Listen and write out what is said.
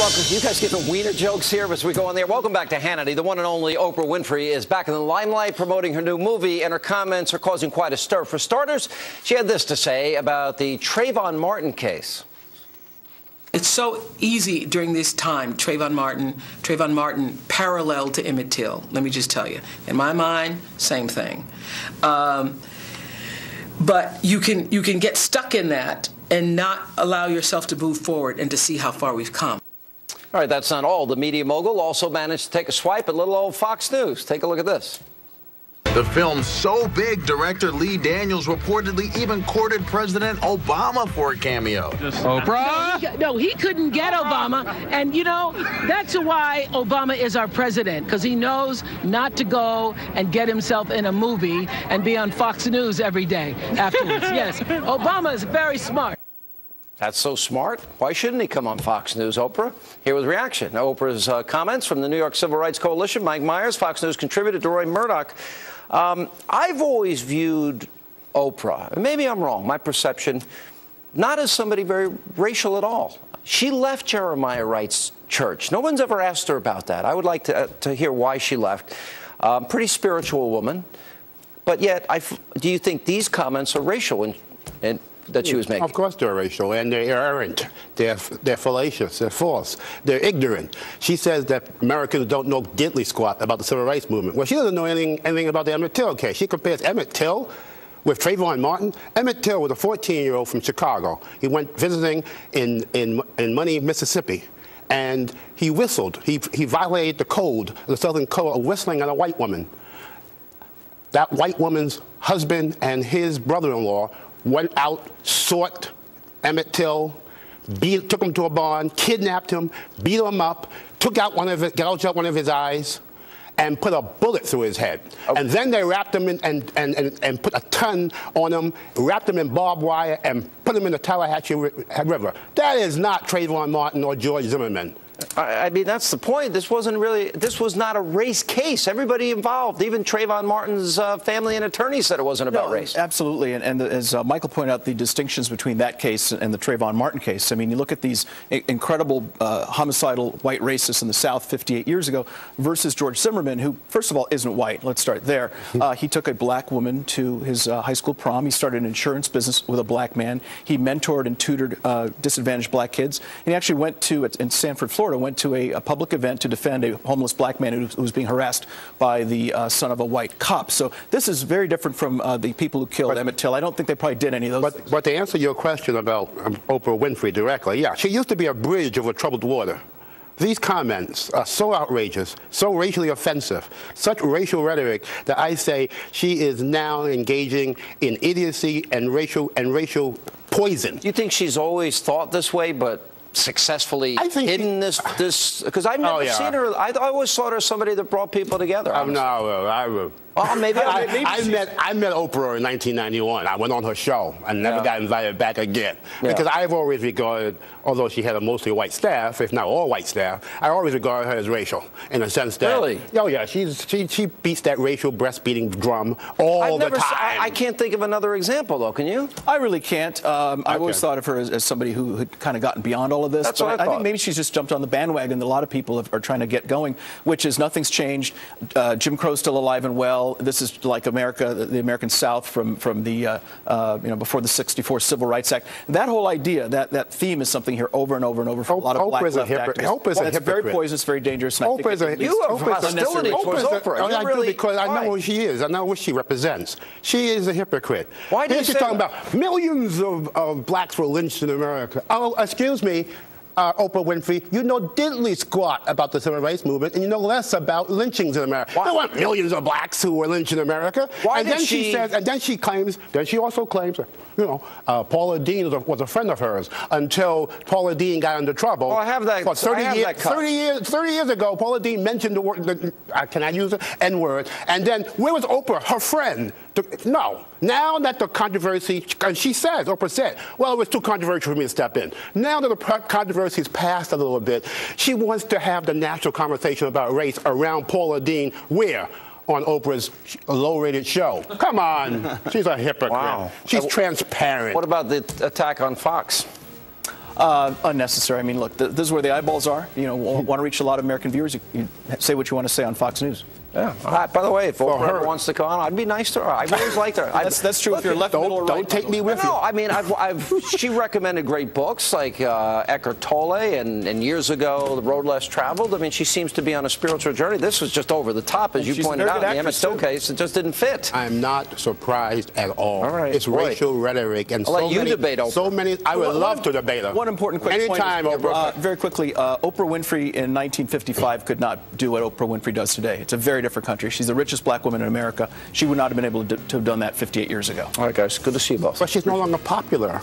welcome. You guys giving wiener jokes here as we go on there. Welcome back to Hannity. The one and only Oprah Winfrey is back in the limelight promoting her new movie, and her comments are causing quite a stir. For starters, she had this to say about the Trayvon Martin case. It's so easy during this time, Trayvon Martin parallel to Emmett Till. Let me just tell you. In my mind, same thing. But you can get stuck in that and not allow yourself to move forward and to see how far we've come. All right, that's not all. The media mogul also managed to take a swipe at little old Fox News. Take a look at this. The film's so big, director Lee Daniels reportedly even courted President Obama for a cameo. Oprah? No, he couldn't get Obama. And, you know, that's why Obama is our president, because he knows not to go and get himself in a movie and be on Fox News every day afterwards. Yes, Obama is very smart. That's so smart. Why shouldn't he come on Fox News, Oprah? Here with reaction. Now, Oprah's comments from the New York Civil Rights Coalition. Mike Myers, Fox News contributor, Roy Murdoch. I've always viewed Oprah, and maybe I'm wrong, my perception, not as somebody very racial at all. She left Jeremiah Wright's church. No one's ever asked her about that. I would like to hear why she left. Pretty spiritual woman. But yet, do you think these comments are racial and that she was making? Of course they're racial, and they're errant. They're fallacious. They're false. They're ignorant. She says that Americans don't know diddly squat about the civil rights movement. Well, she doesn't know anything about the Emmett Till case. She compares Emmett Till with Trayvon Martin. Emmett Till was a 14-year-old from Chicago. He went visiting in Money, Mississippi, and he whistled. He violated the code, the Southern code, of whistling at a white woman. That white woman's husband and his brother-in-law went out, sought Emmett Till, took him to a barn, kidnapped him, beat him up, gouged out one of his eyes, and put a bullet through his head. Okay. And then they wrapped him in and put a ton on him, wrapped him in barbed wire, and put him in the Tallahatchie River. That is not Trayvon Martin or George Zimmerman. I mean, that's the point. This was not a race case. Everybody involved, even Trayvon Martin's family and attorney, said it wasn't about race. Absolutely. And as Michael pointed out, the distinctions between that case and the Trayvon Martin case. I mean, you look at these incredible homicidal white racists in the South 58 years ago versus George Zimmerman, who, first of all, isn't white. Let's start there. He took a black woman to his high school prom. He started an insurance business with a black man. He mentored and tutored disadvantaged black kids. And he actually went to, in Sanford, Florida, went to a public event to defend a homeless black man who was being harassed by the son of a white cop. So this is very different from the people who killed Emmett Till. I don't think they probably did any of those things. But to answer your question about Oprah Winfrey directly, yeah, she used to be a bridge over troubled water. These comments are so outrageous, so racially offensive, such racial rhetoric that I say she is now engaging in idiocy and racial poison. Do you think she's always thought this way, but successfully hidden this? Because I've never seen her. I always thought her as somebody that brought people together. I met Oprah in 1991. I went on her show and never got invited back again. Because I've always regarded, although she had a mostly white staff, if not all white staff, I always regarded her as racial in the sense that. Really? Oh yeah, she beats that racial breast-beating drum all the time. I can't think of another example though. Can you? I really can't. I've always thought of her as somebody who had kind of gotten beyond all of this. That's what I thought. I think maybe she's just jumped on the bandwagon that a lot of people are trying to get going, which is nothing's changed. Jim Crow's still alive and well. This is like America, the American South from the before the '64 Civil Rights Act. That whole idea, that theme is something here over and over and over for a lot of black left activists. It's very poisonous, very dangerous. You have hostility towards Oprah. Because I know who she is. I know what she represents. She is a hypocrite. Why do you say that? Talking about millions of blacks were lynched in America. Oh, excuse me. Oprah Winfrey, you know diddly squat about the civil rights movement, and you know less about lynchings in America. There weren't millions of blacks who were lynched in America. Then she also claims, Paula Deen was a friend of hers until Paula Deen got into trouble. Well, I have that. 30 years ago, Paula Deen mentioned the word, can I use it? N-word. And then where was Oprah, her friend? No. Now that the controversy, and Oprah said, well, it was too controversial for me to step in. Now that the controversy's passed a little bit, she wants to have the natural conversation about race around Paula Deen. Where? On Oprah's low-rated show. Come on. She's a hypocrite. Wow. She's transparent. What about the attack on Fox? Unnecessary. I mean, look, this is where the eyeballs are. You know, want to reach a lot of American viewers. You say what you want to say on Fox News. Yeah. By the way, if Oprah ever wants to come on, I'd be nice to her. I've always liked her. That's true. If you're left, middle, or right, don't take me with you. No, I mean, she recommended great books like Eckhart Tolle and years ago, The Road Less Traveled. I mean, she seems to be on a spiritual journey. This was just over the top, as you pointed out. In the Emmett Till case, it just didn't fit. I'm not surprised at all. Right. It's racial rhetoric and I'll let you debate Oprah. So many. I would love to debate her. One important quick Anytime, point. Oprah. Very quickly, Oprah Winfrey in 1955 could not do what Oprah Winfrey does today. It's a very different country. She's the richest black woman in America. She would not have been able to have done that 58 years ago. All right, guys. Good to see you both. But she's no longer popular.